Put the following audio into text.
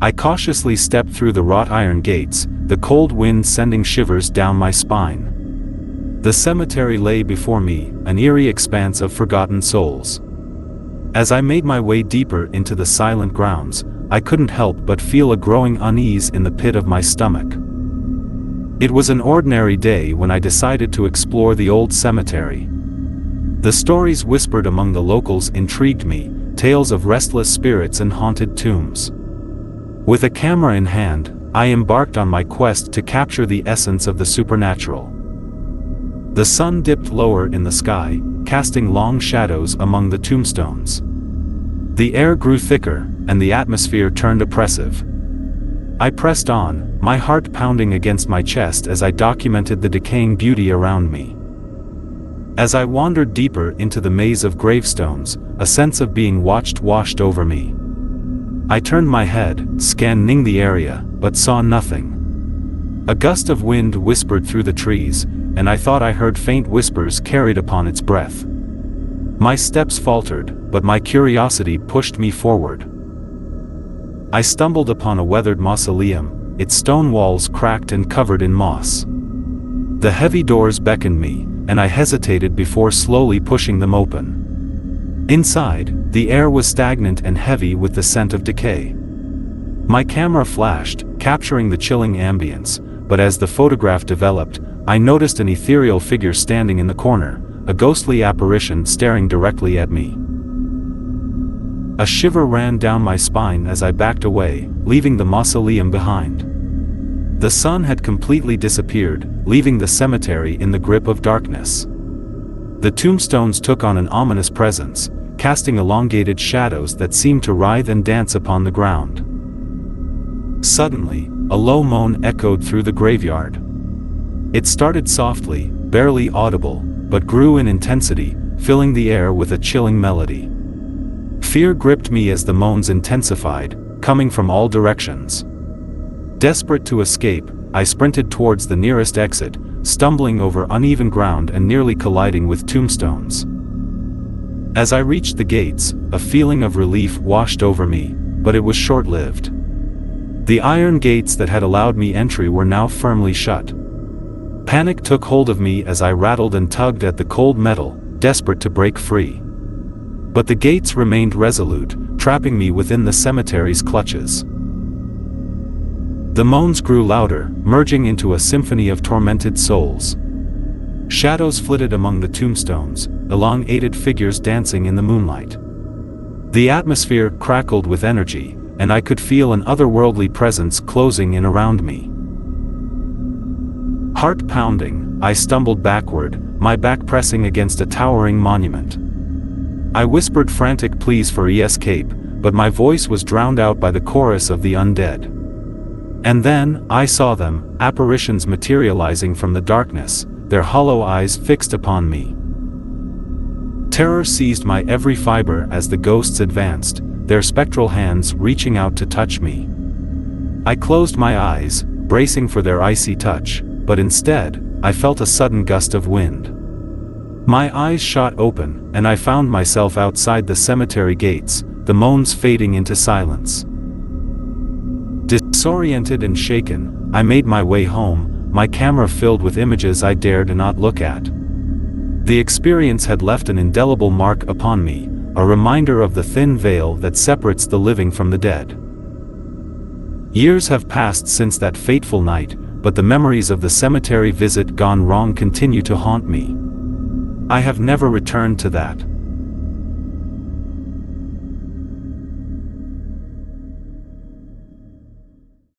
I cautiously stepped through the wrought iron gates, the cold wind sending shivers down my spine. The cemetery lay before me, an eerie expanse of forgotten souls. As I made my way deeper into the silent grounds, I couldn't help but feel a growing unease in the pit of my stomach. It was an ordinary day when I decided to explore the old cemetery. The stories whispered among the locals intrigued me, tales of restless spirits and haunted tombs. With a camera in hand, I embarked on my quest to capture the essence of the supernatural. The sun dipped lower in the sky, casting long shadows among the tombstones. The air grew thicker, and the atmosphere turned oppressive. I pressed on, my heart pounding against my chest as I documented the decaying beauty around me. As I wandered deeper into the maze of gravestones, a sense of being watched washed over me. I turned my head, scanning the area, but saw nothing. A gust of wind whispered through the trees, and I thought I heard faint whispers carried upon its breath. My steps faltered, but my curiosity pushed me forward. I stumbled upon a weathered mausoleum, its stone walls cracked and covered in moss. The heavy doors beckoned me, and I hesitated before slowly pushing them open. Inside, the air was stagnant and heavy with the scent of decay. My camera flashed, capturing the chilling ambience, but as the photograph developed, I noticed an ethereal figure standing in the corner, a ghostly apparition staring directly at me. A shiver ran down my spine as I backed away, leaving the mausoleum behind. The sun had completely disappeared, leaving the cemetery in the grip of darkness. The tombstones took on an ominous presence, casting elongated shadows that seemed to writhe and dance upon the ground. Suddenly, a low moan echoed through the graveyard. It started softly, barely audible, but grew in intensity, filling the air with a chilling melody. Fear gripped me as the moans intensified, coming from all directions. Desperate to escape, I sprinted towards the nearest exit, stumbling over uneven ground and nearly colliding with tombstones. As I reached the gates, a feeling of relief washed over me, but it was short-lived. The iron gates that had allowed me entry were now firmly shut. Panic took hold of me as I rattled and tugged at the cold metal, desperate to break free. But the gates remained resolute, trapping me within the cemetery's clutches. The moans grew louder, merging into a symphony of tormented souls. Shadows flitted among the tombstones, elongated figures dancing in the moonlight. The atmosphere crackled with energy, and I could feel an otherworldly presence closing in around me. Heart pounding, I stumbled backward, my back pressing against a towering monument. I whispered frantic pleas for escape, but my voice was drowned out by the chorus of the undead. And then, I saw them, apparitions materializing from the darkness, their hollow eyes fixed upon me. Terror seized my every fiber as the ghosts advanced, their spectral hands reaching out to touch me. I closed my eyes, bracing for their icy touch, but instead, I felt a sudden gust of wind. My eyes shot open, and I found myself outside the cemetery gates, the moans fading into silence. Disoriented and shaken, I made my way home, my camera filled with images I dared not look at. The experience had left an indelible mark upon me, a reminder of the thin veil that separates the living from the dead. Years have passed since that fateful night, but the memories of the cemetery visit gone wrong continue to haunt me. I have never returned to that